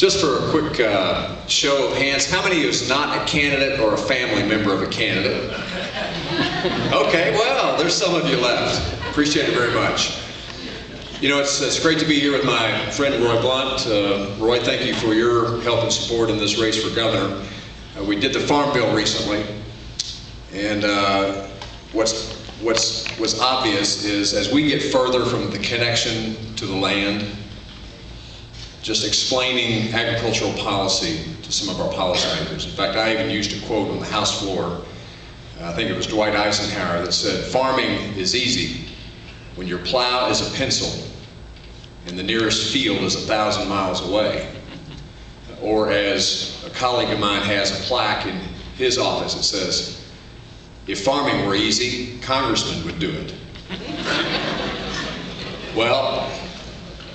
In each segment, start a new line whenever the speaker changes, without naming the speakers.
Just for a quick show of hands, how many is not a candidate or a family member of a candidate? Okay, well, there's some of you left. Appreciate it very much. You know, it's great to be here with my friend Roy Blunt. Roy, thank you for your help and support in this race for governor. We did the Farm Bill recently, and what's obvious is as we get further from the connection to the land, just explaining agricultural policy to some of our policymakers. In fact, I even used a quote on the House floor. I think it was Dwight Eisenhower that said, "Farming is easy when your plow is a pencil and the nearest field is 1,000 miles away." Or as a colleague of mine has a plaque in his office that says, "If farming were easy, Congressman would do it." Well,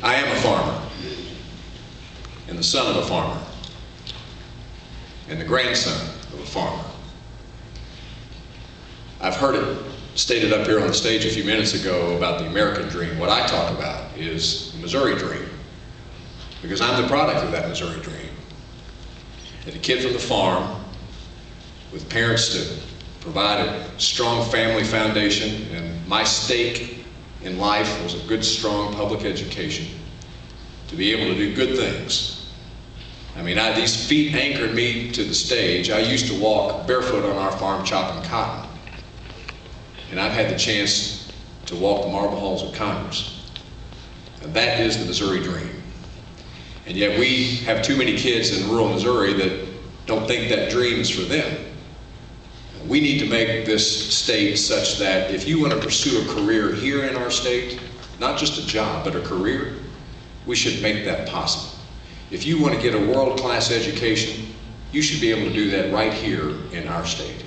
I am a farmer, and the son of a farmer, and the grandson of a farmer. I've heard it stated up here on the stage a few minutes ago about the American dream. What I talk about is the Missouri dream, because I'm the product of that Missouri dream. And a kid from the farm with parents to provide a strong family foundation, and my stake in life was a good, strong public education, to be able to do good things. I mean, these feet anchored me to the stage. I used to walk barefoot on our farm chopping cotton. And I've had the chance to walk the marble halls of Congress. And that is the Missouri dream. And yet we have too many kids in rural Missouri that don't think that dream is for them. We need to make this state such that if you want to pursue a career here in our state, not just a job, but a career, we should make that possible. If you want to get a world-class education, you should be able to do that right here in our state.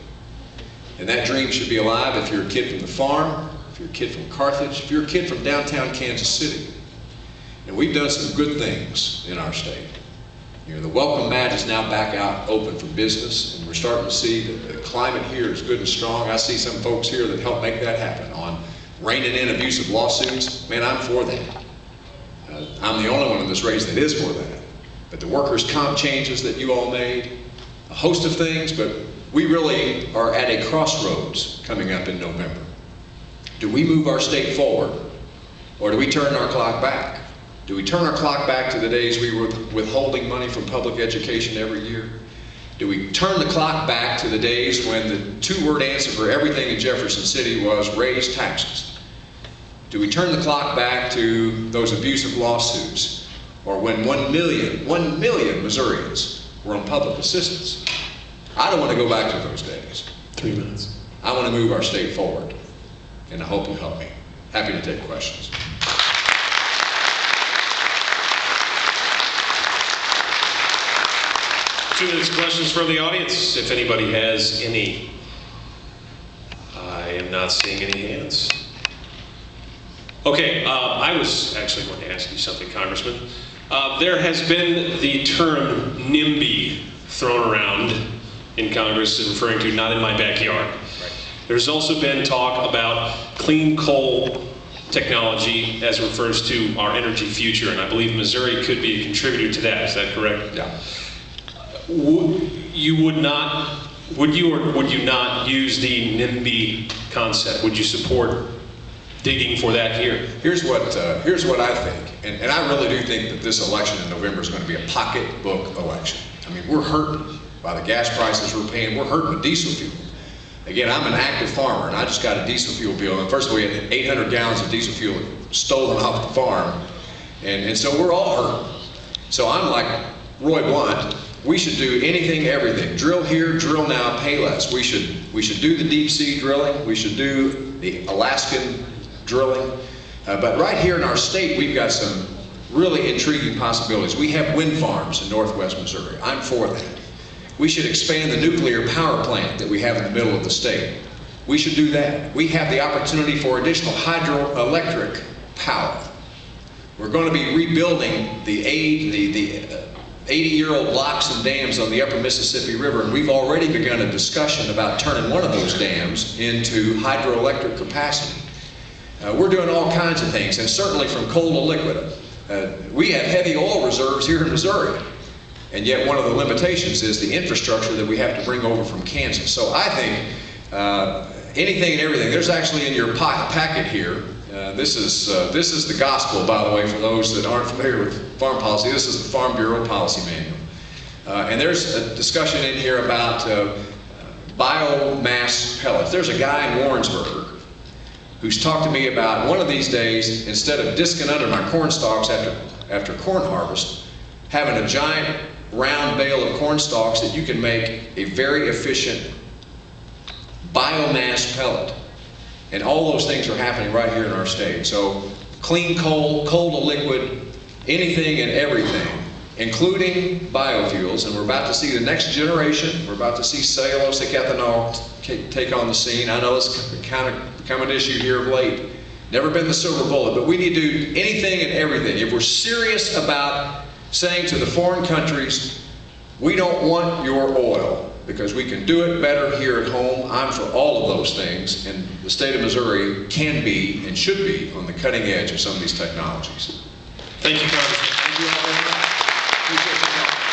And that dream should be alive if you're a kid from the farm, if you're a kid from Carthage, if you're a kid from downtown Kansas City. And we've done some good things in our state. You know, the welcome mat is now back out open for business, and we're starting to see that the climate here is good and strong. I see some folks here that help make that happen on reining in abusive lawsuits. Man, I'm for that. I'm the only one in this race that is for that. But the workers' comp changes that you all made, a host of things, but we really are at a crossroads coming up in November. Do we move our state forward, or do we turn our clock back? Do we turn our clock back to the days we were withholding money from public education every year? Do we turn the clock back to the days when the two-word answer for everything in Jefferson City was raise taxes? Do we turn the clock back to those abusive lawsuits, or when 1 million Missourians were on public assistance? I don't want to go back to those days.
3 minutes.
I want to move our state forward, and I hope you'll help me. Happy to take questions.
2 minutes questions from the audience, if anybody has any. I am not seeing any hands. Okay, I was actually going to ask you something, Congressman. There has been the term NIMBY thrown around in Congress, referring to not in my backyard. Right. There's also been talk about clean coal technology as it refers to our energy future, and I believe Missouri could be a contributor to that. Is that correct?
Yeah.
Would you or would you not use the NIMBY concept? Would you support digging for that here?
Here's what I think, and I really do think that this election in November is going to be a pocketbook election. I mean, we're hurting by the gas prices we're paying. We're hurting with diesel fuel. Again, I'm an active farmer, and I just got a diesel fuel bill. And first of all, we had 800 gallons of diesel fuel stolen off the farm, and so we're all hurting. So I'm like Roy Blunt. We should do anything, everything. Drill here, drill now, pay less. We should do the deep sea drilling. We should do the Alaskan drilling. But right here in our state, we've got some really intriguing possibilities. We have wind farms in northwest Missouri. I'm for that. We should expand the nuclear power plant that we have in the middle of the state. We should do that. We have the opportunity for additional hydroelectric power. We're going to be rebuilding the 80-year-old locks and dams on the upper Mississippi River, and we've already begun a discussion about turning one of those dams into hydroelectric capacity. We're doing all kinds of things, and certainly from coal to liquid. We have heavy oil reserves here in Missouri. And yet one of the limitations is the infrastructure that we have to bring over from Kansas. So I think anything and everything, there's actually in your packet here, this is the gospel, by the way, for those that aren't familiar with farm policy. This is the Farm Bureau Policy Manual. And there's a discussion in here about biomass pellets. There's a guy in Warrensburg who's talked to me about one of these days, instead of disking under my corn stalks after corn harvest, having a giant round bale of corn stalks that you can make a very efficient biomass pellet. And all those things are happening right here in our state. So clean coal, coal to liquid, anything and everything, including biofuels. And we're about to see the next generation. We're about to see cellulosic ethanol take on the scene. I know it's kind of become an issue here of late. Never been the silver bullet, but we need to do anything and everything. If we're serious about saying to the foreign countries, we don't want your oil, because we can do it better here at home. I'm for all of those things, and the state of Missouri can be and should be on the cutting edge of some of these technologies.
Thank you, Congressman.
Thank you all very much. Appreciate your help.